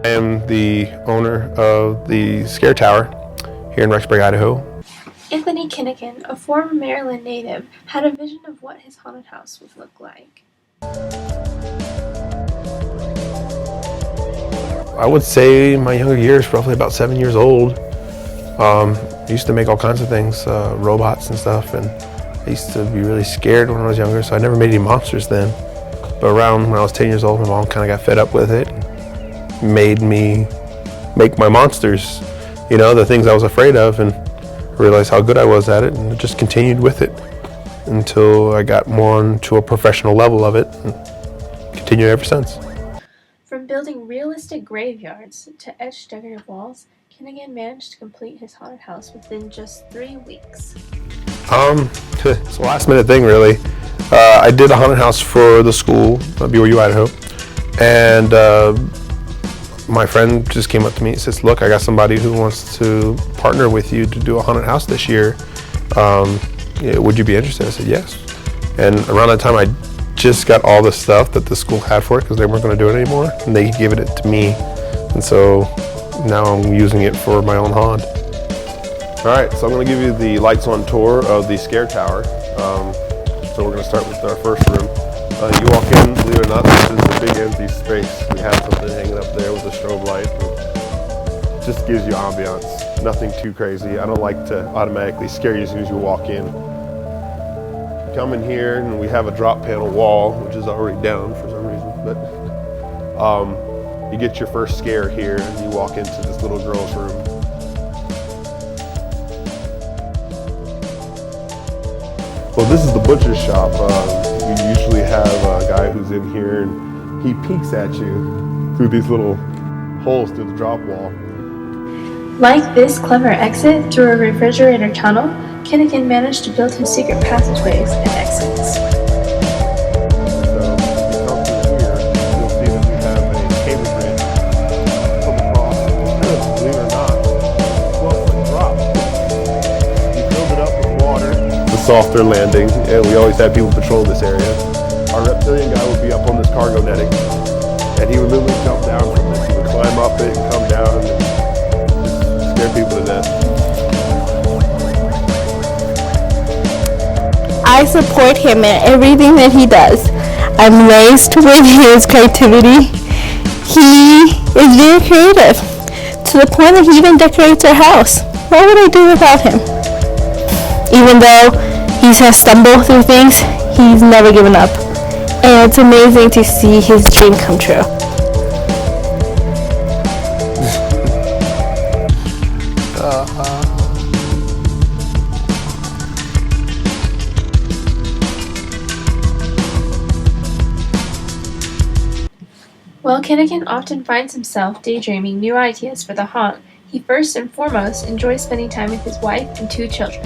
I am the owner of the Scare Tower here in Rexburg, Idaho. Anthony Kinikin, a former Maryland native, had a vision of what his haunted house would look like. I would say my younger years, roughly about 7 years old. I used to make all kinds of things, robots and stuff, and I used to be really scared when I was younger, so I never made any monsters then. But around when I was 10 years old, my mom kind of got fed up with it and made me make my monsters, you know, the things I was afraid of, and realized how good I was at it, and just continued with it until I got more onto a professional level of it, and continued ever since. From building realistic graveyards to etched decorative walls, Kinikin managed to complete his haunted house within just 3 weeks. It's a last minute thing, really. I did a haunted house for the school, BYU, Idaho, and my friend just came up to me and says, "Look, I got somebody who wants to partner with you to do a haunted house this year. Would you be interested?" I said, "Yes." And around that time, I just got all the stuff that the school had for it because they weren't going to do it anymore, and they gave it to me. And so now I'm using it for my own haunt. All right, so I'm going to give you the lights on tour of the Scare Tower. So we're going to start with our first room. You walk in, believe it or not, this is a big empty space. We have something hanging up there with a strobe light. It just gives you ambiance, nothing too crazy. I don't like to automatically scare you as soon as you walk in. Come in here and we have a drop panel wall, which is already down for some reason, but you get your first scare here and you walk into this little girl's room. Well, this is the butcher's shop. We usually have a guy who's in here and he peeks at you through these little holes through the drop wall. Like this clever exit through a refrigerator tunnel, Kinikin managed to build his secret passageways and exits. So if you come through here, you'll see that we have a cable bridge come across, believe it or not, 12-foot drop. We filled it up with water. It's a softer landing, and we always have people patrol this area. Our reptilian guy would be up on this cargo netting, and he would literally jump down from this. He would climb up it and come down and just scare people to death. I support him in everything that he does. I'm raised with his creativity. He is very creative, to the point that he even decorates our house. What would I do without him? Even though he has stumbled through things, he's never given up. And it's amazing to see his dream come true. While Kinikin often finds himself daydreaming new ideas for the haunt, he first and foremost enjoys spending time with his wife and 2 children.